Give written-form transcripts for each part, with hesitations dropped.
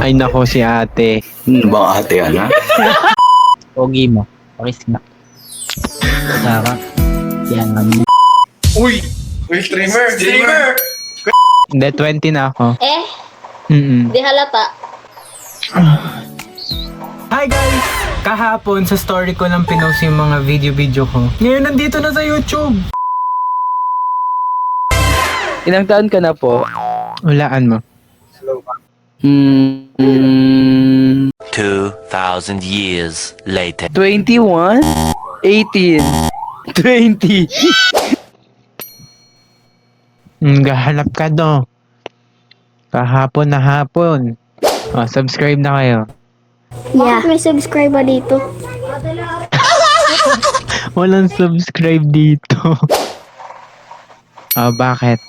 Ay nako si ate. Bang ate yan, ha? Pogi mo. Pakis nga. Sarap. Yan lang mo. Uy! Uy, streamer! Streamer! Hindi, 20 na ako. Di halata. Hi guys! Kahapon sa story ko lang pinost yung mga video ko. Ngayon nandito na sa YouTube. Ilang taon ka na po? Hulaan mo. 2,000 years later. 21? 18? 20? Gahanap ka do. Kahapon na hapon. Oh, subscribe na kayo. Bakit may subscribe ba dito? Walang subscribe dito. Oh, bakit?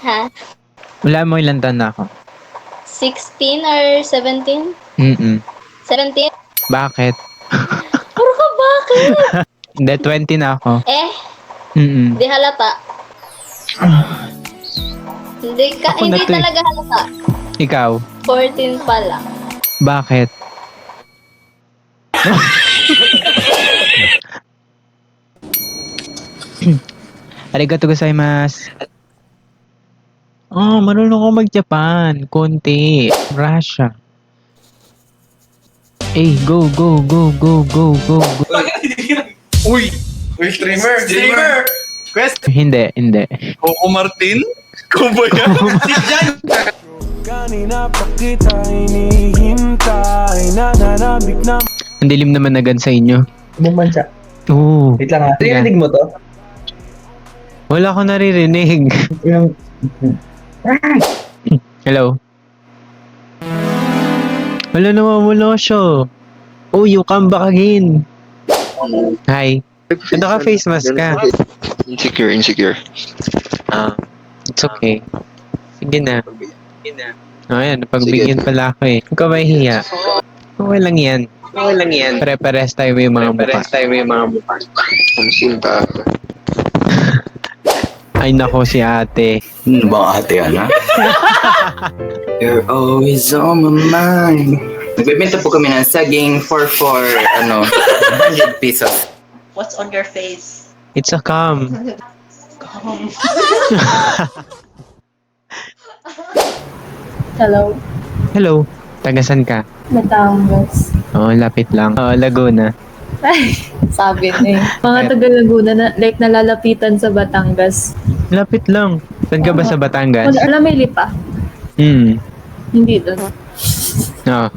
Ha? Wala mo ilang taon na ako. 16 or 17? 17? Bakit? Puro ka bakit? Hindi, 20 na ako. Di halata. Hindi Ako na hindi to eh. talaga halata. Ikaw? 14 pa lang. Bakit? Arigato gozaimasu. Oh, marunong ako mag-Japan. Konti. Russia. Go, go, go, go, go, go, go. Uy! Uy, streamer! Streamer! Quest! Hindi. Coco Martin? Ko ba yan? Si Jan! Kanina pa kita hinihintay, nananabik na. Ang dilim naman agad sa inyo. Ibang bansa. Oo. Wait lang ha. Yeah. Narinig mo to? Wala ko naririnig. Yung... Hello? Wala naman wala siya. Oh, you come back again. Hi. Ano ka face mask ka? Insecure. It's okay. Sige na. Oh, ayan. Napagbigyan pala ako eh. Huwag ka mahihiya. Okay lang yan. Pare-pares tayo may mga mukha. Ang sinta. Ay nako si ate. Bang ate yan, ha? You're always on my mind. Nagbibenta po kami ng saging for 100 pesos. What's on your face? It's a cam. Hello. Hello. Tagasan ka? Batangas. Oo, lapit lang. Oo, Laguna. Sabi na eh. Mga taga Laguna na like nalalapitan sa Batangas. Lapit lang. Saan ka ba sa Batangas? Alam may lipa. Hindi doon. No.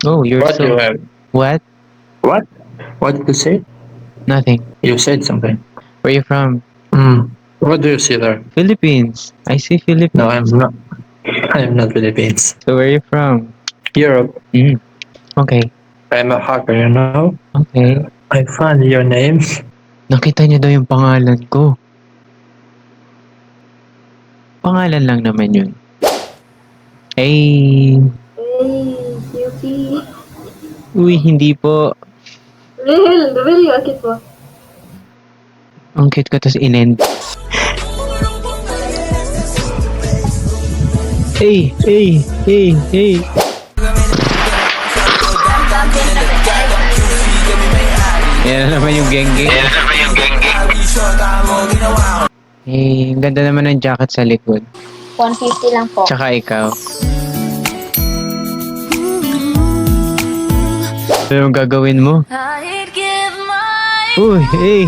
Oh, you're What so... you have? What? What? What did you say? Nothing. You said something. Where you from? What do you see there? Philippines. I see Philippines. No, I'm not. I'm not Philippines. So where you from? Europe. Okay. I'm a hacker, you know? Okay. I found your name. Nakita niyo daw yung pangalan ko. Pangalan lang naman yun. Hey. Yuki. Uy, hindi po. Really, bakit po? Ang cute ko tas inend. Hey. Yan na naman yung geng-geng. Eh, ang ganda naman ng jacket sa likod. 150 lang po. Tsaka ikaw. Ano yung gagawin mo? Uy, hey.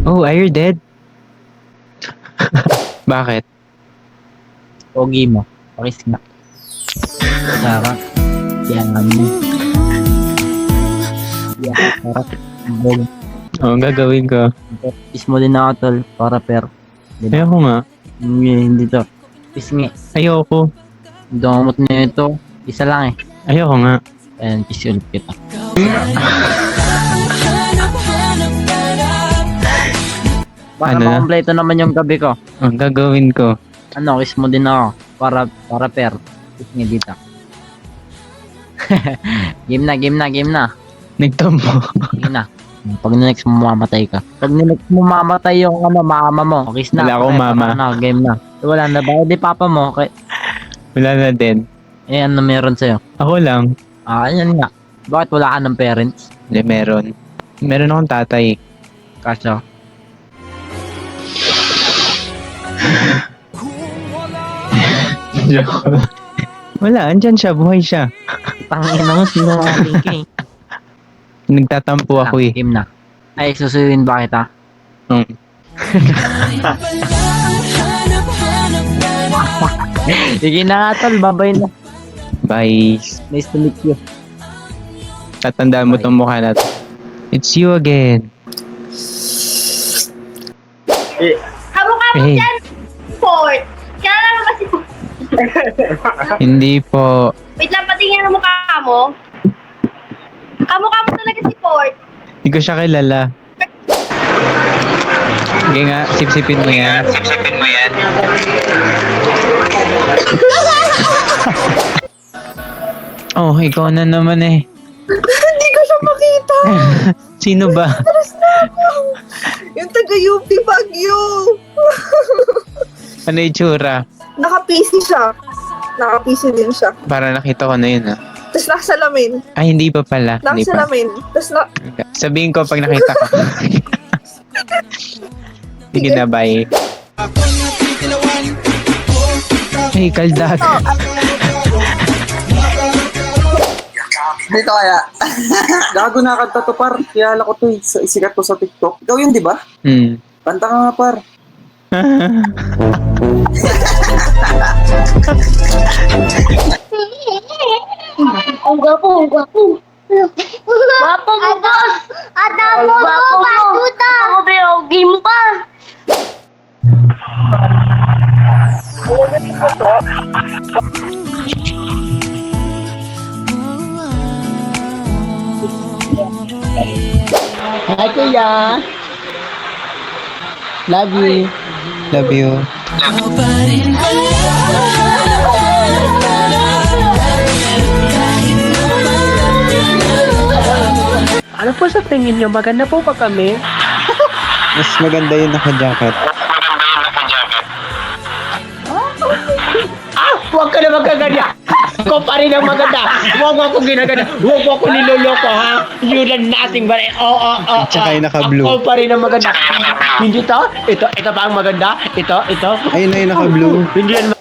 Oh, are you dead? Bakit? Pogi mo. Pakis nga. Sarap. Yan lang mo. Yan. Sarap. Bog. Oh, ang gagawin ko. Kiss mo din ako tol. Para per. Ayoko nga. Hindi to. Kiss nga. Ayoko. Domot na ito. Isa lang eh. Ayoko nga. And kiss ulit kita. Para Ano na? makompleto naman yung gabi ko. Ang gagawin ko. Ano, kiss mo din ako. Para per. Kiss nga dito. game na. Nagtampo. Game na. Pag next mo mamatay ka. Pag next mo mamatay yung mama mo, kiss na. Wala akong Okay, mama. Ano, game na. Wala na ba? Di papa mo. Okay. Wala na din. Ano meron sa'yo? Ako lang. Yan nga. Bakit wala ka ng parents? Hindi, meron. Meron akong tatay. Kaso. Wala, andyan siya. Buhay siya. Tangin na mo, sinungaling ka eh. Nagtatampo ako eh. Game na. Ay, susuyin ba kita? Hmm. Sige na nga tol, babay na. Bye. Nice to meet you. Tatandaan mo tong mukha natin. It's you again. Kamukha mo Hey. dyan, Fort. Kilala mo ba si Fort? Hindi po. Wait lang, patingin ang mukha mo. Kamukha mo talaga si Fort. Hindi ko siya kilala. Sige nga, sipsipin mo yan. Oh, ikaw na naman eh. Hindi ko siya makita. Sino ba? Yung taga-UP Baguio. Ano itsura? Naka-PC siya. Naka-PC din siya. Para nakita ko na yun ah. Tapos nakasalamin. Ay, hindi pa pala. Hindi pa. Nakasalamin. Tapos na... Sabihin ko pag nakita ko. Sige na, bye. Ay, kaldag. Dito kaya. Gago na kanta to par. Kiyala ko to eh. Isikat to sa TikTok. Ikaw yun, di ba? Hmm. Kanta ka nga par. Ang gwapo, ang gwapo. Gwapo mo, boss. Ada mo to, batuta. Ako ba game pa? Hi kuya. Love you. Love you. Ano po sa tingin niyo? Maganda po ba kami? Mas maganda yung naka-jacket. Huwag ka na magkaganda. Ako pa rin ang maganda. Huwag mo akong ginaganda. Huwag mo akong niloloko, ha? You're nothing but... Tsaka yung naka-blue. Ako pa rin ang maganda. Hindi to? Ito pa ang maganda. Ito. Ayun na yung naka-blue. Hindi yan